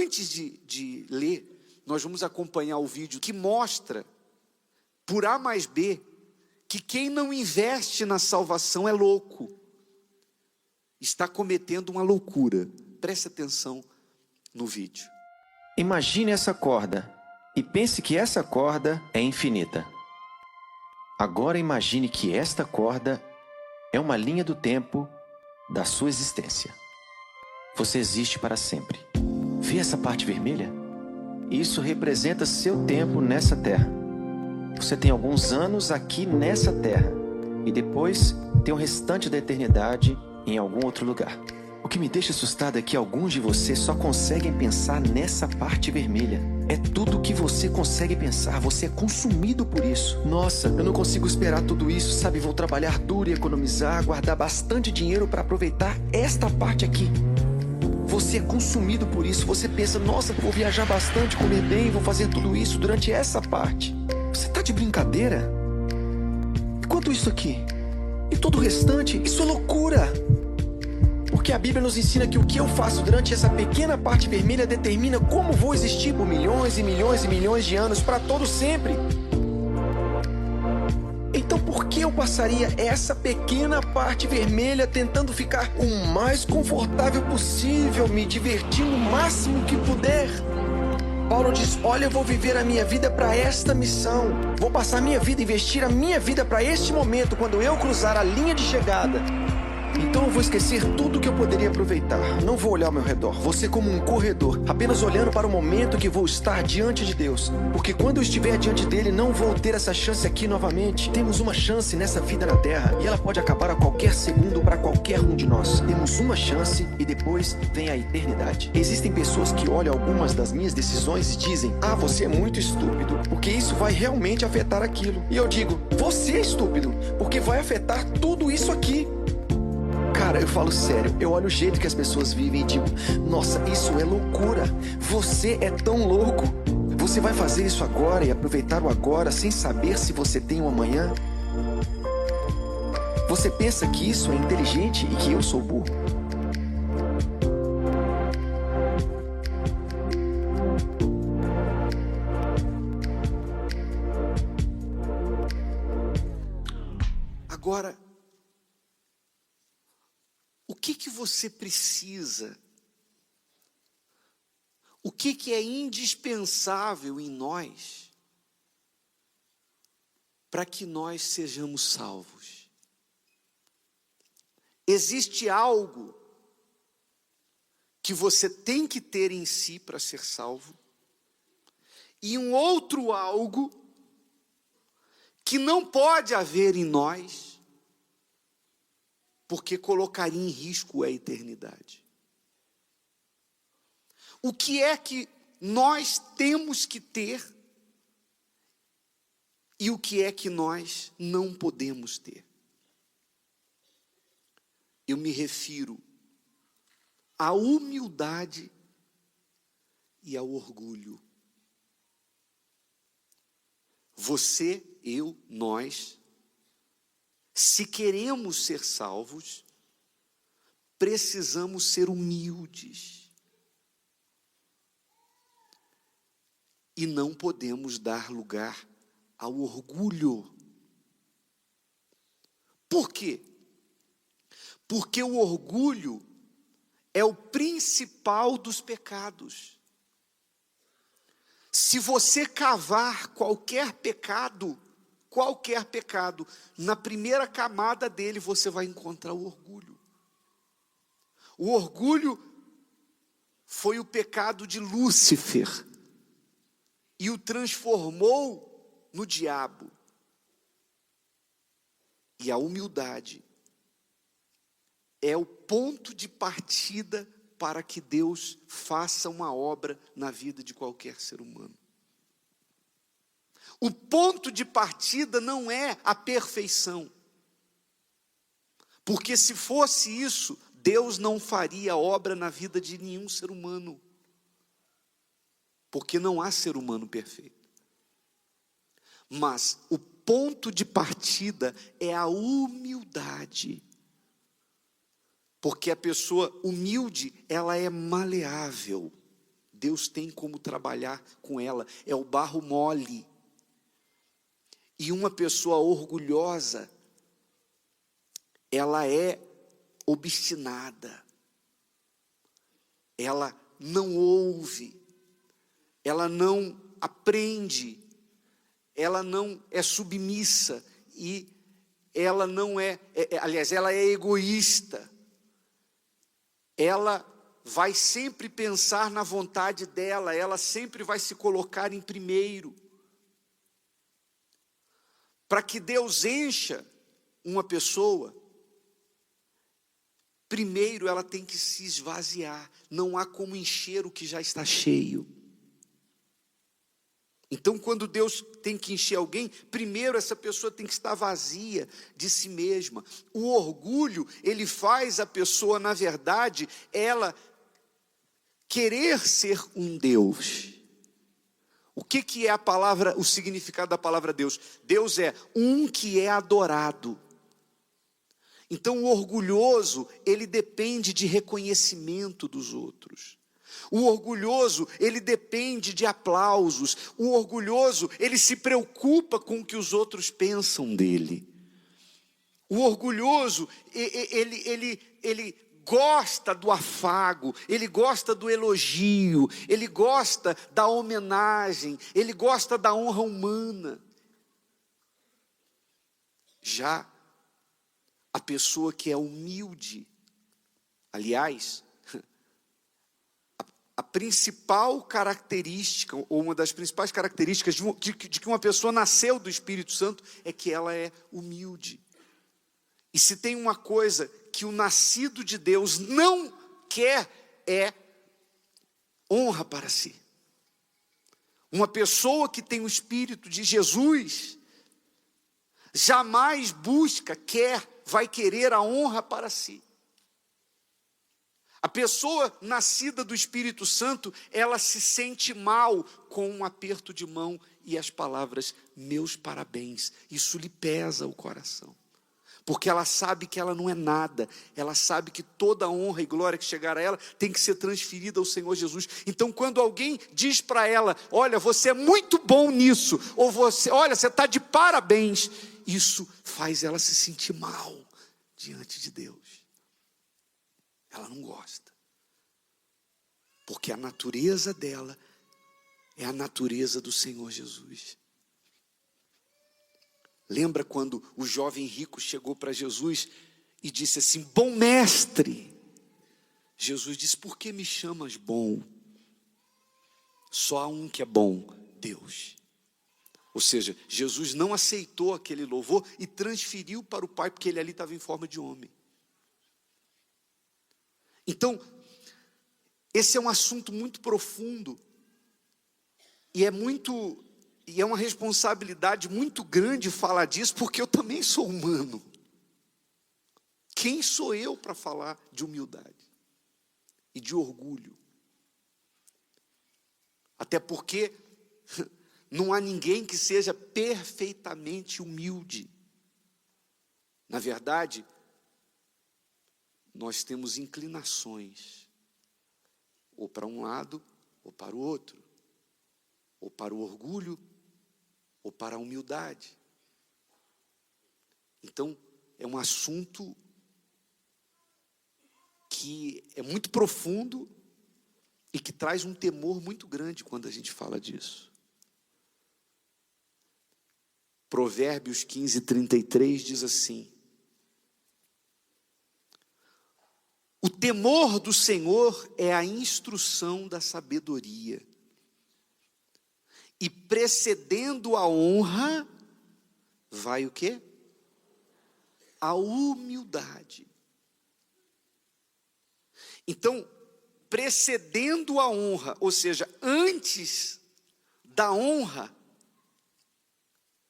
antes de ler, nós vamos acompanhar o vídeo que mostra, por A mais B, que quem não investe na salvação é louco. Está cometendo uma loucura. Preste atenção no vídeo. Imagine essa corda e pense que essa corda é infinita. Agora imagine que esta corda é uma linha do tempo da sua existência. Você existe para sempre. Vê essa parte vermelha? Isso representa seu tempo nessa terra. Você tem alguns anos aqui nessa terra e depois tem o restante da eternidade em algum outro lugar. O que me deixa assustado é que alguns de vocês só conseguem pensar nessa parte vermelha. É tudo o que você consegue pensar, você é consumido por isso. Nossa, eu não consigo esperar tudo isso, sabe? Vou trabalhar duro e economizar, guardar bastante dinheiro para aproveitar esta parte aqui. Você é consumido por isso, você pensa, nossa, vou viajar bastante, comer bem, vou fazer tudo isso durante essa parte. Você tá de brincadeira? E quanto isso aqui? E todo o restante? Isso é loucura! Porque a Bíblia nos ensina que o que eu faço durante essa pequena parte vermelha determina como vou existir por milhões e milhões e milhões de anos para todo sempre. Então por que eu passaria essa pequena parte vermelha tentando ficar o mais confortável possível, me divertindo o máximo que puder? Paulo diz, olha, eu vou viver a minha vida para esta missão. Vou passar a minha vida, investir a minha vida para este momento, quando eu cruzar a linha de chegada. Então eu vou esquecer tudo que eu poderia aproveitar. Não vou olhar ao meu redor, vou ser como um corredor, apenas olhando para o momento que vou estar diante de Deus. Porque quando eu estiver diante dele, não vou ter essa chance aqui novamente. Temos uma chance nessa vida na Terra, e ela pode acabar a qualquer segundo para qualquer um de nós. Temos uma chance e depois vem a eternidade. Existem pessoas que olham algumas das minhas decisões e dizem, ah, você é muito estúpido, porque isso vai realmente afetar aquilo. E eu digo, você é estúpido, porque vai afetar tudo isso aqui. Cara, eu falo sério, eu olho o jeito que as pessoas vivem e digo, nossa, isso é loucura, você é tão louco. Você vai fazer isso agora e aproveitar o agora sem saber se você tem um amanhã? Você pensa que isso é inteligente e que eu sou burro? Agora, o que você precisa? O que é indispensável em nós para que nós sejamos salvos? Existe algo que você tem que ter em si para ser salvo, e um outro algo que não pode haver em nós, porque colocaria em risco a eternidade. O que é que nós temos que ter e o que é que nós não podemos ter? Eu me refiro à humildade e ao orgulho. Você, eu, nós, se queremos ser salvos, precisamos ser humildes. E não podemos dar lugar ao orgulho. Por quê? Porque o orgulho é o principal dos pecados. Se você cavar qualquer pecado, na primeira camada dele você vai encontrar o orgulho. O orgulho foi o pecado de Lúcifer e o transformou no diabo. E a humildade é o ponto de partida para que Deus faça uma obra na vida de qualquer ser humano. O ponto de partida não é a perfeição. Porque se fosse isso, Deus não faria obra na vida de nenhum ser humano. Porque não há ser humano perfeito. Mas o ponto de partida é a humildade. Porque a pessoa humilde, ela é maleável. Deus tem como trabalhar com ela. É o barro mole. E uma pessoa orgulhosa, ela é obstinada. Ela não ouve. Ela não aprende. Ela não é submissa. E ela não aliás, ela é egoísta. Ela vai sempre pensar na vontade dela, ela sempre vai se colocar em primeiro. Para que Deus encha uma pessoa, primeiro ela tem que se esvaziar. Não há como encher o que já está cheio. Então, quando Deus tem que encher alguém, primeiro essa pessoa tem que estar vazia de si mesma. O orgulho, ele faz a pessoa, na verdade, ela querer ser um Deus. O que é a palavra, o significado da palavra Deus? Deus é um que é adorado. Então, o orgulhoso, ele depende de reconhecimento dos outros. O orgulhoso, ele depende de aplausos. O orgulhoso, ele se preocupa com o que os outros pensam dele. O orgulhoso, ele gosta do afago, ele gosta do elogio, ele gosta da homenagem, ele gosta da honra humana. Já a pessoa que é humilde, aliás, a principal característica, ou uma das principais características de que uma pessoa nasceu do Espírito Santo, é que ela é humilde. E se tem uma coisa que o nascido de Deus não quer, é honra para si. Uma pessoa que tem o Espírito de Jesus, jamais vai querer a honra para si. A pessoa nascida do Espírito Santo, ela se sente mal com um aperto de mão e as palavras, meus parabéns. Isso lhe pesa o coração. Porque ela sabe que ela não é nada. Ela sabe que toda a honra e glória que chegar a ela tem que ser transferida ao Senhor Jesus. Então, quando alguém diz para ela, olha, você é muito bom nisso, ou olha, você está de parabéns, isso faz ela se sentir mal diante de Deus. Ela não gosta. Porque a natureza dela é a natureza do Senhor Jesus. Lembra quando o jovem rico chegou para Jesus e disse assim, bom mestre. Jesus disse, por que me chamas bom? Só há um que é bom, Deus. Ou seja, Jesus não aceitou aquele louvor e transferiu para o Pai, porque ele ali estava em forma de homem. Então, esse é um assunto muito profundo e é uma responsabilidade muito grande falar disso, porque eu também sou humano. Quem sou eu para falar de humildade e de orgulho? Até porque não há ninguém que seja perfeitamente humilde. Na verdade, nós temos inclinações, ou para um lado, ou para o outro, ou para o orgulho, ou para a humildade. Então, é um assunto que é muito profundo e que traz um temor muito grande quando a gente fala disso. Provérbios 15:33 diz assim, o temor do Senhor é a instrução da sabedoria, e precedendo a honra, vai o quê? A humildade. Então, precedendo a honra, ou seja, antes da honra,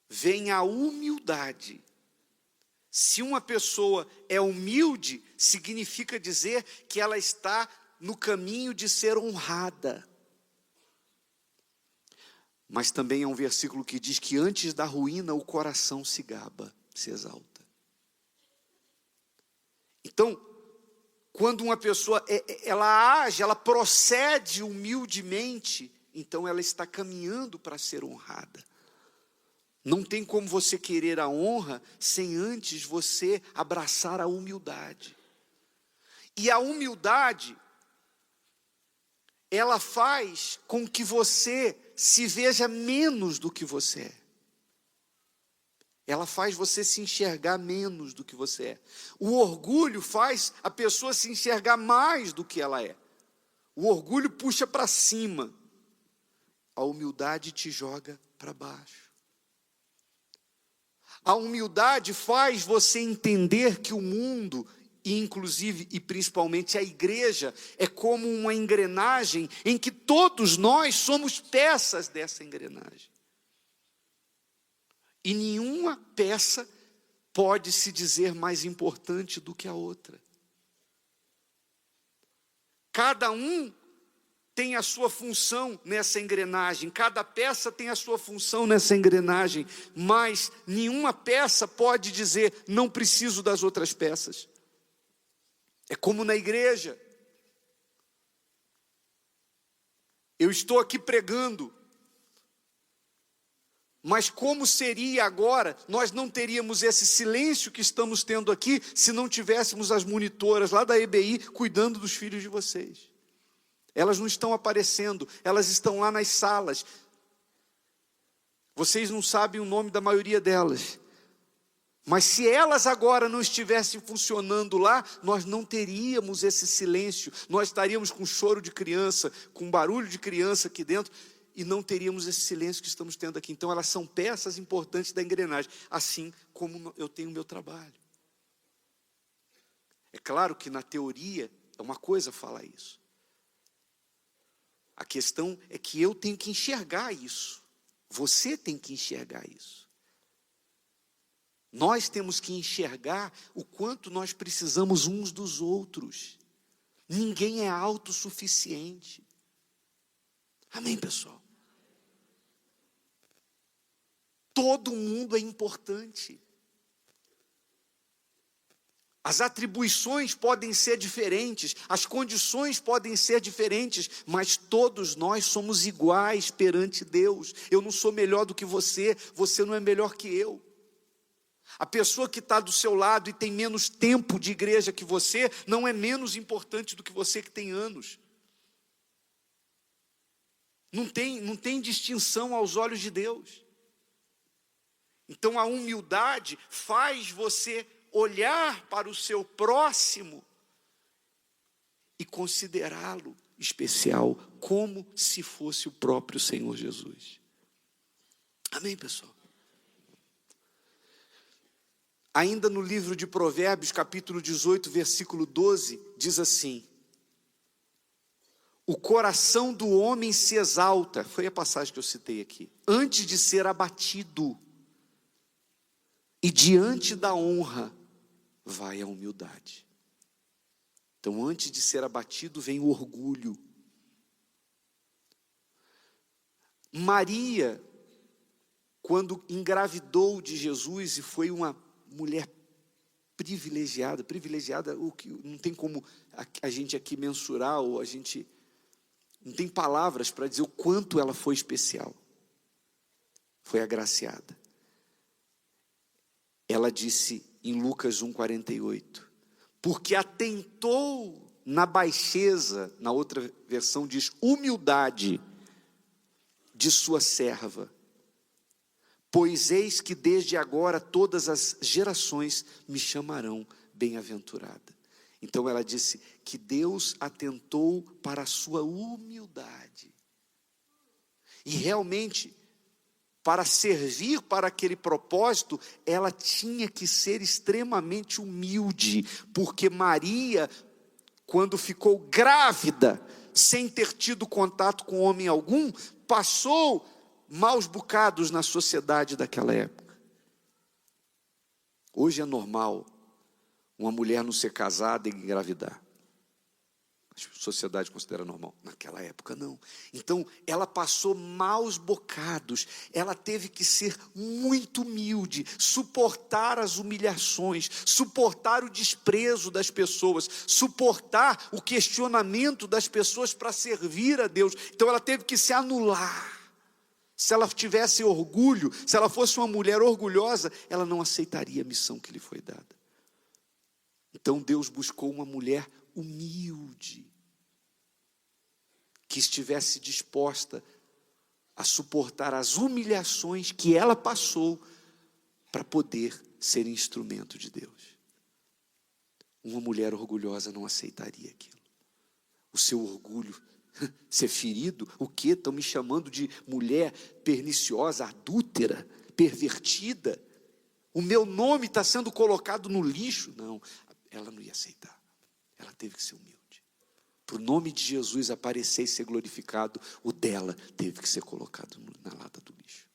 vem a humildade. Se uma pessoa é humilde, significa dizer que ela está no caminho de ser honrada. Mas também é um versículo que diz que antes da ruína o coração se gaba, se exalta. Então, Quando uma pessoa, ela age, ela procede humildemente, então ela está caminhando para ser honrada. Não tem como você querer a honra sem antes você abraçar a humildade. E a humildade, ela faz com que você se veja menos do que você é. Ela faz você se enxergar menos do que você é. O orgulho faz a pessoa se enxergar mais do que ela é. O orgulho puxa para cima. A humildade te joga para baixo. A humildade faz você entender que o mundo, e inclusive e principalmente a igreja, é como uma engrenagem em que todos nós somos peças dessa engrenagem. E nenhuma peça pode se dizer mais importante do que a outra. Cada um tem a sua função nessa engrenagem, cada peça tem a sua função nessa engrenagem, mas nenhuma peça pode dizer, não preciso das outras peças. É como na igreja. Eu estou aqui pregando, mas como seria agora, nós não teríamos esse silêncio que estamos tendo aqui, se não tivéssemos as monitoras lá da EBI cuidando dos filhos de vocês. Elas não estão aparecendo, elas estão lá nas salas. Vocês não sabem o nome da maioria delas. Mas se elas agora não estivessem funcionando lá, nós não teríamos esse silêncio. Nós estaríamos com choro de criança, com barulho de criança aqui dentro, e não teríamos esse silêncio que estamos tendo aqui. Então elas são peças importantes da engrenagem, assim como eu tenho o meu trabalho. É claro que na teoria é uma coisa falar isso. A questão é que eu tenho que enxergar isso. Você tem que enxergar isso. Nós temos que enxergar o quanto nós precisamos uns dos outros. Ninguém é autossuficiente. Amém, pessoal? Todo mundo é importante. As atribuições podem ser diferentes, as condições podem ser diferentes, mas todos nós somos iguais perante Deus. Eu não sou melhor do que você, você não é melhor que eu. A pessoa que está do seu lado e tem menos tempo de igreja que você, não é menos importante do que você que tem anos. Não tem distinção aos olhos de Deus. Então a humildade faz você olhar para o seu próximo e considerá-lo especial, como se fosse o próprio Senhor Jesus. Amém, pessoal? Ainda no livro de Provérbios, capítulo 18, versículo 12, diz assim: o coração do homem se exalta, foi a passagem que eu citei aqui, antes de ser abatido, e diante da honra vai a humildade. Então, antes de ser abatido, vem o orgulho. Maria, quando engravidou de Jesus e foi uma mulher privilegiada, o que não tem como a gente aqui mensurar, ou a gente não tem palavras para dizer o quanto ela foi especial. Foi agraciada. Ela disse em Lucas 1,48, porque atentou na baixeza, na outra versão diz humildade de sua serva, pois eis que desde agora todas as gerações me chamarão bem-aventurada. Então ela disse que Deus atentou para a sua humildade. E realmente, para servir para aquele propósito, ela tinha que ser extremamente humilde, porque Maria, quando ficou grávida, sem ter tido contato com homem algum, passou maus bocados na sociedade daquela época. Hoje é normal uma mulher não ser casada e engravidar. A sociedade considera normal. Naquela época, não. Então, ela passou maus bocados. Ela teve que ser muito humilde, suportar as humilhações, suportar o desprezo das pessoas, suportar o questionamento das pessoas para servir a Deus. Então, ela teve que se anular. Se ela tivesse orgulho, se ela fosse uma mulher orgulhosa, ela não aceitaria a missão que lhe foi dada. Então, Deus buscou uma mulher humilde, que estivesse disposta a suportar as humilhações que ela passou para poder ser instrumento de Deus. Uma mulher orgulhosa não aceitaria aquilo. O seu orgulho ser ferido, o quê? Estão me chamando de mulher perniciosa, adúltera, pervertida. O meu nome está sendo colocado no lixo. Não, ela não ia aceitar. Ela teve que ser humilde. Para o nome de Jesus aparecer e ser glorificado, o dela teve que ser colocado na lata do lixo.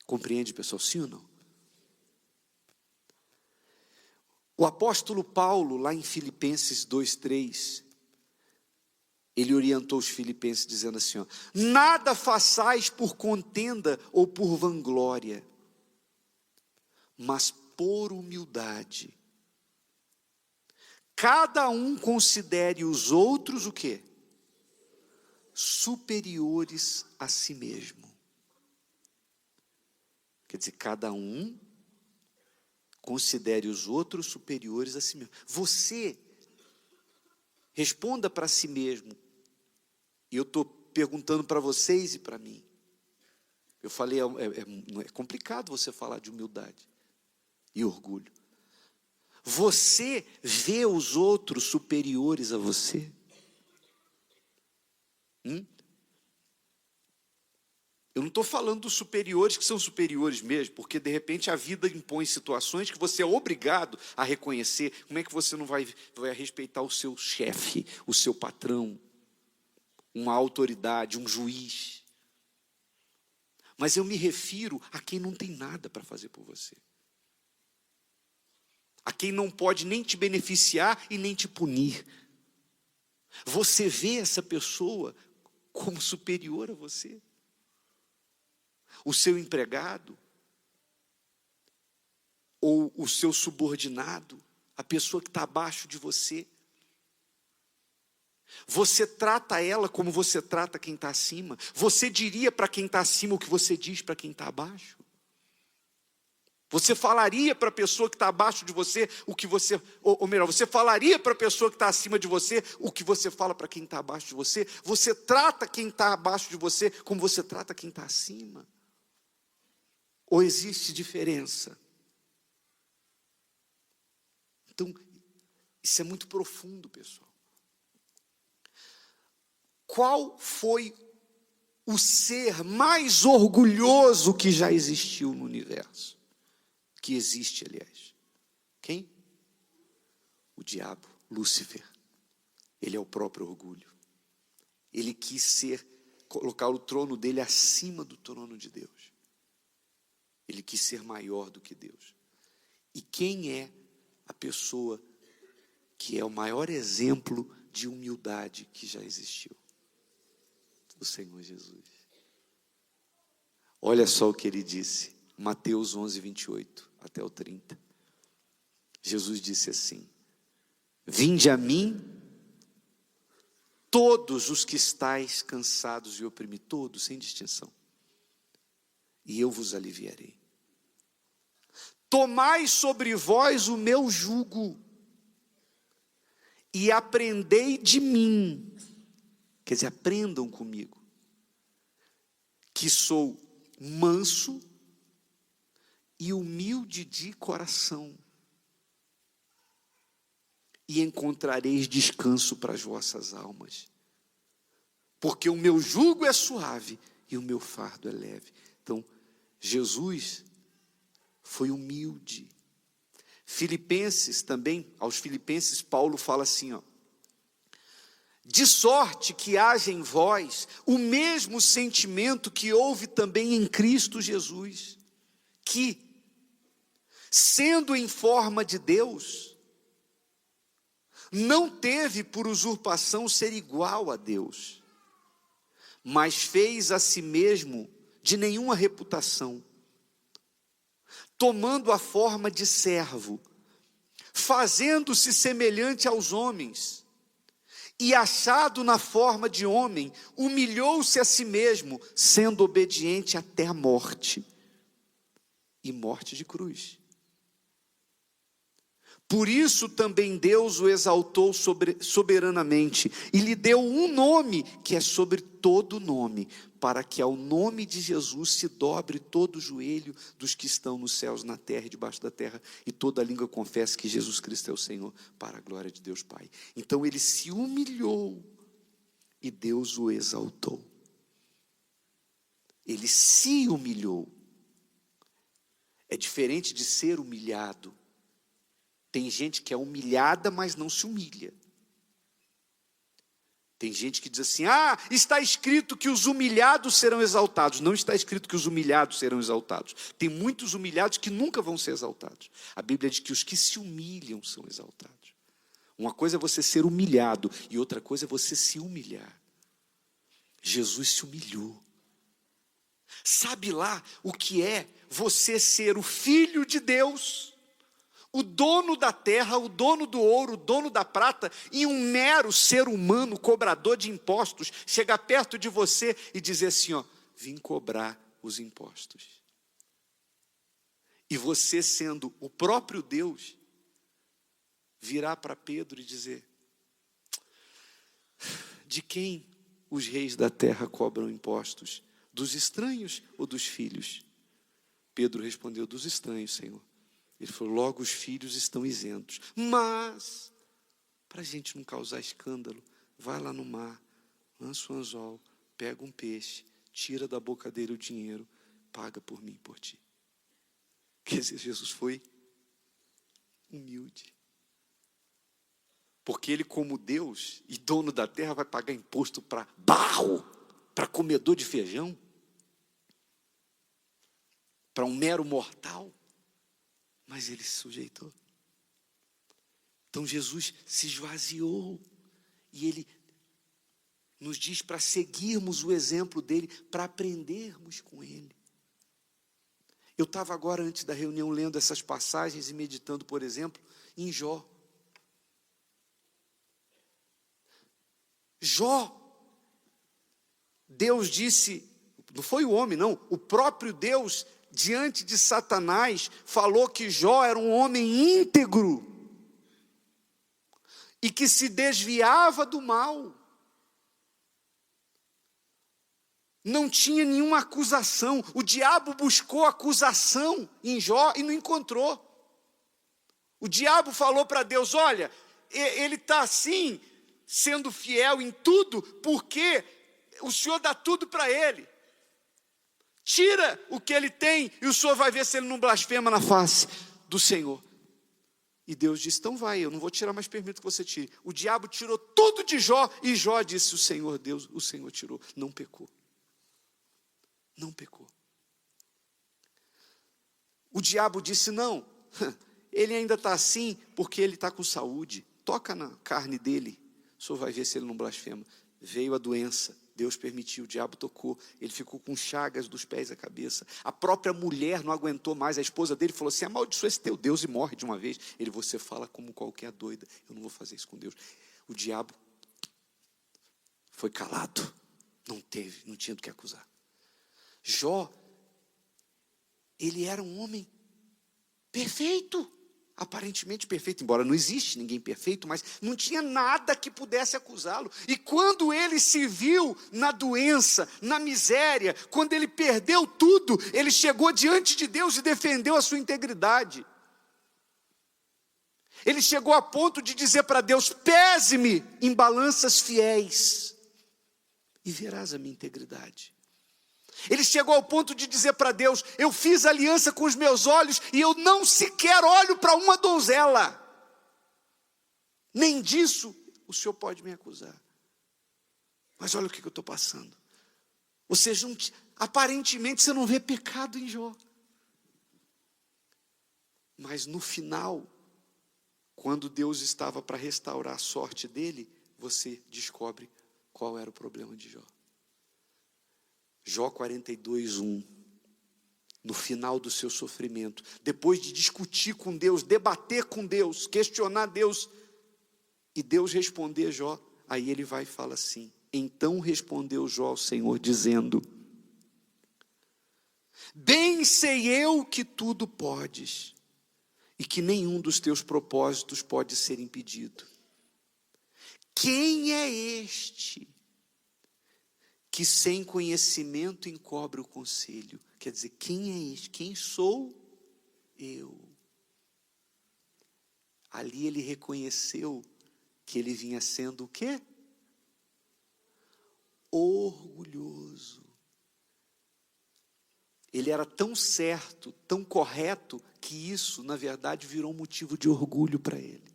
Compreende, pessoal? Sim ou não? O apóstolo Paulo, lá em Filipenses 2:3, ele orientou os filipenses dizendo assim, ó, nada façais por contenda ou por vanglória, mas por humildade. Cada um considere os outros o quê? Superiores a si mesmo. Quer dizer, cada um considere os outros superiores a si mesmo. Você responda para si mesmo. E eu estou perguntando para vocês e para mim. Eu falei, é complicado você falar de humildade e orgulho. Você vê os outros superiores a você? Eu não estou falando dos superiores que são superiores mesmo, porque de repente a vida impõe situações que você é obrigado a reconhecer. Como é que você não vai respeitar o seu chefe, o seu patrão, uma autoridade, um juiz? Mas eu me refiro a quem não tem nada para fazer por você. A quem não pode nem te beneficiar e nem te punir. Você vê essa pessoa como superior a você? O seu empregado? Ou o seu subordinado? A pessoa que está abaixo de você? Você trata ela como você trata quem está acima? Você diria para quem está acima o que você diz para quem está abaixo? Você falaria para a pessoa que está abaixo de você o que você... Ou melhor, você falaria para a pessoa que está acima de você o que você fala para quem está abaixo de você? Você trata quem está abaixo de você como você trata quem está acima? Ou existe diferença? Então, isso é muito profundo, pessoal. Qual foi o ser mais orgulhoso que já existiu no universo? Que existe, aliás. Quem? O diabo, Lúcifer. Ele é o próprio orgulho. Ele quis colocar o trono dele acima do trono de Deus. Ele quis ser maior do que Deus. E quem é a pessoa que é o maior exemplo de humildade que já existiu? O Senhor Jesus. Olha só o que ele disse, Mateus 11, 28 até o 30. Jesus disse assim: vinde a mim, todos os que estáis cansados e oprimidos, todos, sem distinção, e eu vos aliviarei. Tomai sobre vós o meu jugo, e aprendei de mim, quer dizer, aprendam comigo, que sou manso e humilde de coração, e encontrareis descanso para as vossas almas, porque o meu jugo é suave e o meu fardo é leve. Então, Jesus foi humilde. Filipenses também, aos Filipenses, Paulo fala assim, ó: de sorte que haja em vós o mesmo sentimento que houve também em Cristo Jesus, que, sendo em forma de Deus, Não teve por usurpação ser igual a Deus, mas fez a si mesmo de nenhuma reputação, tomando a forma de servo, fazendo-se semelhante aos homens, e achado na forma de homem, humilhou-se a si mesmo, sendo obediente até a morte, e morte de cruz. Por isso também Deus o exaltou soberanamente, e lhe deu um nome que é sobre todo nome, para que ao nome de Jesus se dobre todo o joelho dos que estão nos céus, na terra e debaixo da terra, e toda língua confesse que Jesus Cristo é o Senhor, para a glória de Deus Pai. Então ele se humilhou, e Deus o exaltou. Ele se humilhou. É diferente de ser humilhado. Tem gente que é humilhada, mas não se humilha. Tem gente que diz assim: está escrito que os humilhados serão exaltados. Não está escrito que os humilhados serão exaltados. Tem muitos humilhados que nunca vão ser exaltados. A Bíblia diz que os que se humilham são exaltados. Uma coisa é você ser humilhado, e outra coisa é você se humilhar. Jesus se humilhou. Sabe lá o que é você ser o filho de Deus, o dono da terra, o dono do ouro, o dono da prata, e um mero ser humano, cobrador de impostos, chegar perto de você e dizer assim: vim cobrar os impostos. E você, sendo o próprio Deus, virar para Pedro e dizer: de quem os reis da terra cobram impostos? Dos estranhos ou dos filhos? Pedro respondeu: dos estranhos, Senhor. Ele falou: logo os filhos estão isentos. Mas, para a gente não causar escândalo, vai lá no mar, lança um anzol, pega um peixe, tira da boca dele o dinheiro, paga por mim e por ti. Quer dizer, Jesus foi humilde. Porque ele, como Deus e dono da terra, vai pagar imposto para barro, para comedor de feijão, para um mero mortal. Mas ele se sujeitou. Então Jesus se esvaziou, e ele nos diz para seguirmos o exemplo dele, para aprendermos com ele. Eu estava agora, antes da reunião, lendo essas passagens e meditando, por exemplo, em Jó. Jó, Deus disse, não foi o homem não, o próprio Deus, diante de Satanás, falou que Jó era um homem íntegro, e que se desviava do mal, não tinha nenhuma acusação. O diabo buscou acusação em Jó e não encontrou. O diabo falou para Deus: olha, ele está assim, sendo fiel em tudo, porque o Senhor dá tudo para ele. Tira o que ele tem, e o Senhor vai ver se ele não blasfema na face do Senhor. E Deus disse: então vai, eu não vou tirar, mas permito que você tire. O diabo tirou tudo de Jó, e Jó disse: o Senhor Deus, o Senhor tirou, não pecou. Não pecou. O diabo disse: não, ele ainda está assim porque ele está com saúde. Toca na carne dele, o Senhor vai ver se ele não blasfema. Veio a doença, Deus permitiu, o diabo tocou, ele ficou com chagas dos pés à cabeça. A própria mulher não aguentou mais, a esposa dele falou assim: amaldiçoa esse teu Deus e morre de uma vez. Ele: você fala como qualquer doida, eu não vou fazer isso com Deus. O diabo foi calado, não tinha do que acusar. Jó, ele era um homem perfeito, aparentemente perfeito, embora não existe ninguém perfeito, mas não tinha nada que pudesse acusá-lo. E quando ele se viu na doença, na miséria, quando ele perdeu tudo, ele chegou diante de Deus e defendeu a sua integridade. Ele chegou a ponto de dizer para Deus: pese-me em balanças fiéis e verás a minha integridade. Ele chegou ao ponto de dizer para Deus: eu fiz aliança com os meus olhos e eu não sequer olho para uma donzela. Nem disso o Senhor pode me acusar. Mas olha o que eu estou passando. Ou seja, aparentemente você não vê pecado em Jó. Mas no final, Quando Deus estava para restaurar a sorte dele, você descobre qual era o problema de Jó. Jó 42:1. No final do seu sofrimento, depois de discutir com Deus, debater com Deus, questionar Deus, e Deus responder Jó, aí ele vai e fala assim: então respondeu Jó ao Senhor, dizendo: bem sei eu que tudo podes, e que nenhum dos teus propósitos pode ser impedido. Quem é este que sem conhecimento encobre o conselho? Quer dizer, quem é este? Quem sou eu? Ali ele reconheceu que ele vinha sendo o quê? Orgulhoso. Ele era tão certo, tão correto, que isso, na verdade, virou um motivo de orgulho para ele.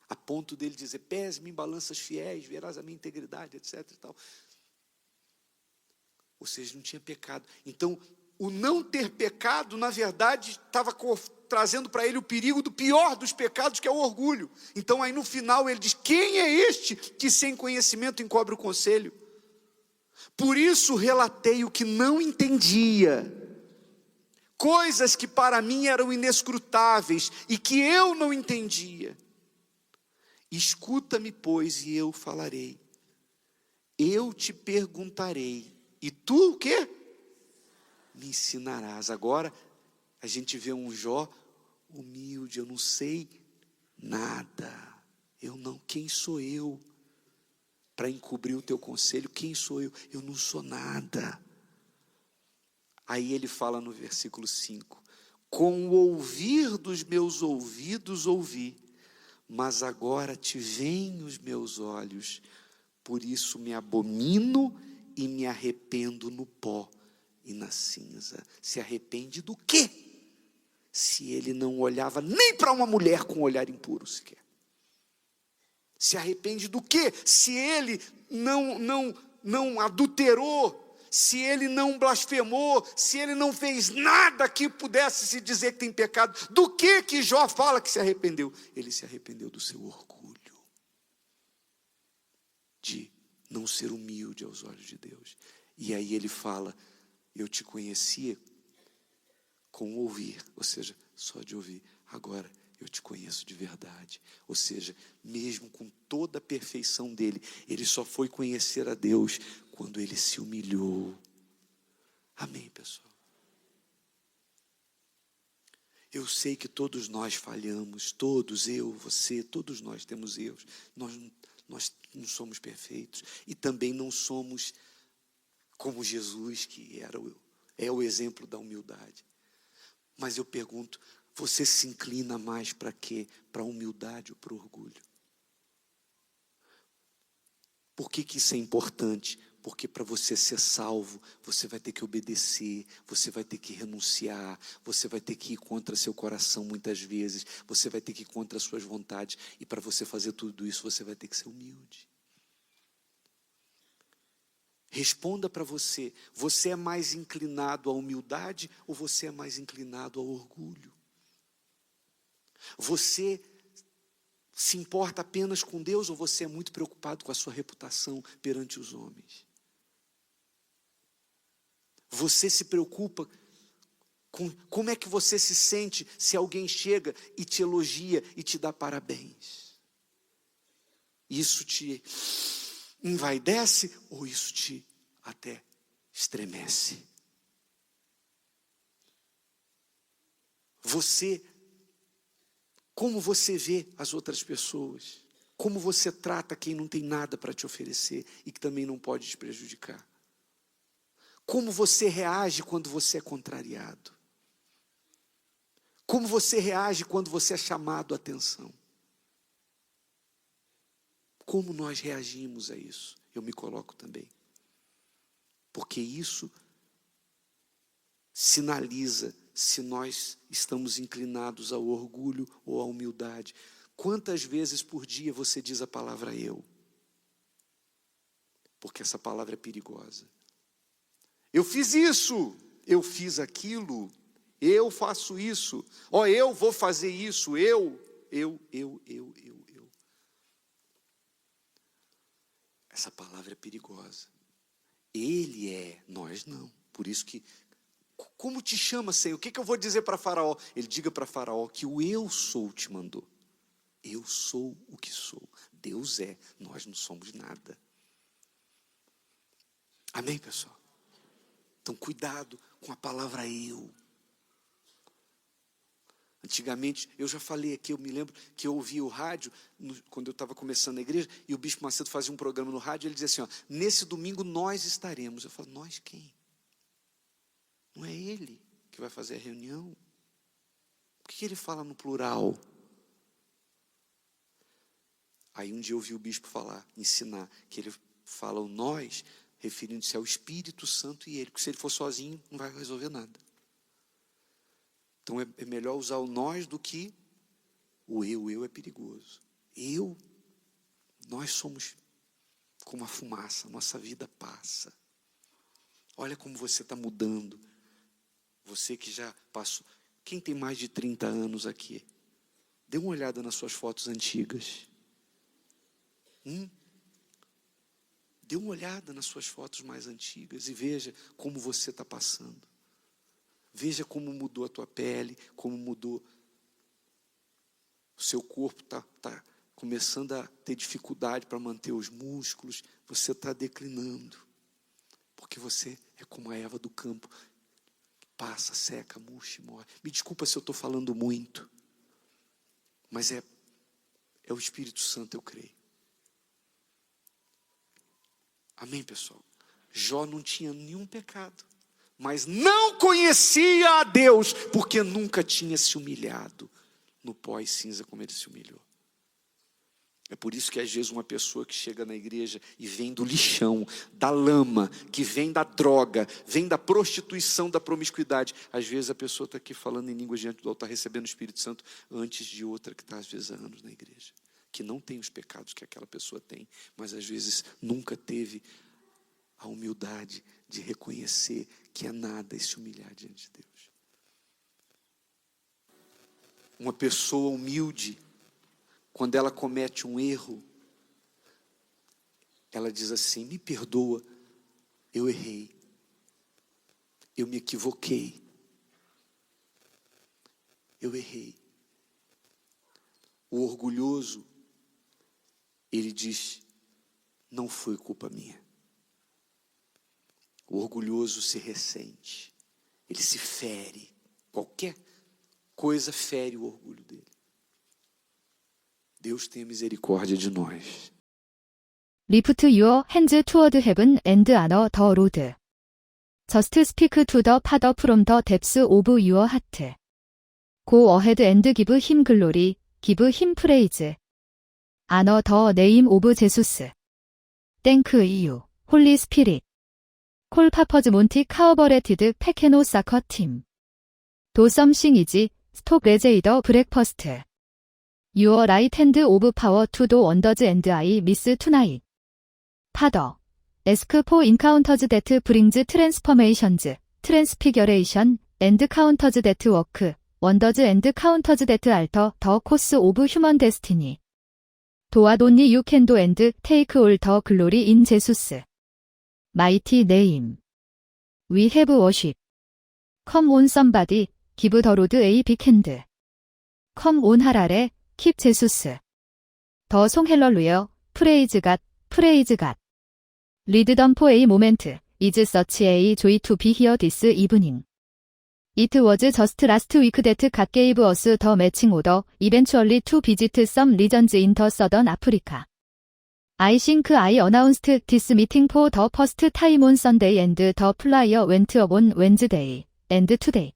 A ponto dele dizer: pese-me em balanças fiéis, verás a minha integridade, etc. e tal. Ou seja, não tinha pecado. Então, o não ter pecado, na verdade, estava trazendo para ele o perigo do pior dos pecados, que é o orgulho. Então, aí no final, ele diz: quem é este que sem conhecimento encobre o conselho? Por isso relatei o que não entendia, coisas que para mim eram inescrutáveis e que eu não entendia. Escuta-me, pois, e eu falarei. Eu te perguntarei, e tu o quê? Me ensinarás. Agora a gente vê um Jó humilde: eu não sei nada. Quem sou eu para encobrir o teu conselho? Quem sou eu? Eu não sou nada. Aí ele fala no versículo 5: com o ouvir dos meus ouvidos ouvi, mas agora te veem os meus olhos, por isso me abomino e me arrependo no pó e na cinza. Se arrepende do quê? Se ele não olhava nem para uma mulher com um olhar impuro sequer. Se arrepende do quê? Se ele não adulterou, se ele não blasfemou, se ele não fez nada que pudesse se dizer que tem pecado, do que Jó fala que se arrependeu? Ele se arrependeu do seu orgulho, de não ser humilde aos olhos de Deus. E aí ele fala: eu te conhecia com ouvir, ou seja, só de ouvir. Agora eu te conheço de verdade. Ou seja, mesmo com toda a perfeição dele, ele só foi conhecer a Deus quando ele se humilhou. Amém, pessoal? Eu sei que todos nós falhamos, todos, eu, você, todos nós temos erros. Nós não somos perfeitos e também não somos como Jesus, que é o exemplo da humildade. Mas eu pergunto: você se inclina mais para quê? Para a humildade ou para o orgulho? Por que isso é importante? Porque para você ser salvo, você vai ter que obedecer, você vai ter que renunciar, você vai ter que ir contra seu coração muitas vezes, você vai ter que ir contra as suas vontades, e para você fazer tudo isso, você vai ter que ser humilde. Responda para você: você é mais inclinado à humildade ou você é mais inclinado ao orgulho? Você se importa apenas com Deus ou você é muito preocupado com a sua reputação perante os homens? Você se preocupa com como é que você se sente se alguém chega e te elogia e te dá parabéns? Isso te envaidece ou isso te até estremece? Como você vê as outras pessoas? Como você trata quem não tem nada para te oferecer e que também não pode te prejudicar? Como você reage quando você é contrariado? Como você reage quando você é chamado a atenção? Como nós reagimos a isso? Eu me coloco também. Porque isso sinaliza se nós estamos inclinados ao orgulho ou à humildade. Quantas vezes por dia você diz a palavra eu? Porque essa palavra é perigosa. Eu fiz isso, eu fiz aquilo, eu faço isso, eu vou fazer isso, eu. Essa palavra é perigosa. Ele é, nós não. Por isso que, como te chama, Senhor? O que eu vou dizer para Faraó? Ele diga para Faraó que o eu sou te mandou. Eu sou o que sou. Deus é, nós não somos nada. Amém, pessoal? Então, cuidado com a palavra eu. Antigamente, eu já falei aqui, eu me lembro que eu ouvia o rádio, quando eu estava começando a igreja, e o Bispo Macedo fazia um programa no rádio, ele dizia assim, nesse domingo nós estaremos. Eu falo, nós quem? Não é ele que vai fazer a reunião? Por que ele fala no plural? Aí um dia eu ouvi o bispo ensinar, que ele fala o nós, referindo-se ao Espírito Santo e ele, porque se ele for sozinho, não vai resolver nada. Então é melhor usar o nós do que o eu. O eu é perigoso. Nós somos como a fumaça, nossa vida passa. Olha como você está mudando. Você que já passou. Quem tem mais de 30 anos aqui? Dê uma olhada nas suas fotos antigas. Dê uma olhada nas suas fotos mais antigas e veja como você está passando. Veja como mudou a tua pele, como mudou o seu corpo, está começando a ter dificuldade para manter os músculos, você está declinando, porque você é como a erva do campo, passa, seca, murcha e morre. Me desculpa se eu estou falando muito, mas é o Espírito Santo, eu creio. Amém, pessoal? Jó não tinha nenhum pecado, mas não conhecia a Deus, porque nunca tinha se humilhado no pó e cinza como ele se humilhou. É por isso que às vezes uma pessoa que chega na igreja e vem do lixão, da lama, que vem da droga, vem da prostituição, da promiscuidade, às vezes a pessoa está aqui falando em línguas diante do altar, recebendo o Espírito Santo antes de outra que está às vezes há anos na igreja, que não tem os pecados que aquela pessoa tem, mas às vezes nunca teve a humildade de reconhecer que é nada e se humilhar diante de Deus. Uma pessoa humilde, quando ela comete um erro, ela diz assim, me perdoa, eu errei, eu me equivoquei, eu errei. O orgulhoso, ele diz, não foi culpa minha. O orgulhoso se ressente, ele se fere, qualquer coisa fere o orgulho dele. Deus tenha misericórdia de nós. Lift your hands toward heaven and honor the Lord. Just speak to the Father from the depths of your heart. Go ahead and give him glory, give him praise. Honor the name of Jesus. Thank you, Holy Spirit. Call Papa's Monty Cooperative Pekeno Soccer Team. Do something easy, stop raise the breakfast. Your right hand of power to do wonders and I miss tonight. Father, ask for encounters that brings transformations, transfiguration, and counters that work, wonders and counters that alter the course of human destiny. Do what only you can do and take all the glory in Jesus' mighty name. We have worship. Come on somebody, give the Lord a big hand. Come on 할아래, keep Jesus. The song Hallelujah, praise God, praise God. Lead them for a moment, is such a joy to be here this evening. It was just last week that God gave us the matching order, eventually to visit some regions in the southern Africa. I think I announced this meeting for the first time on Sunday and the flyer went up on Wednesday, and today.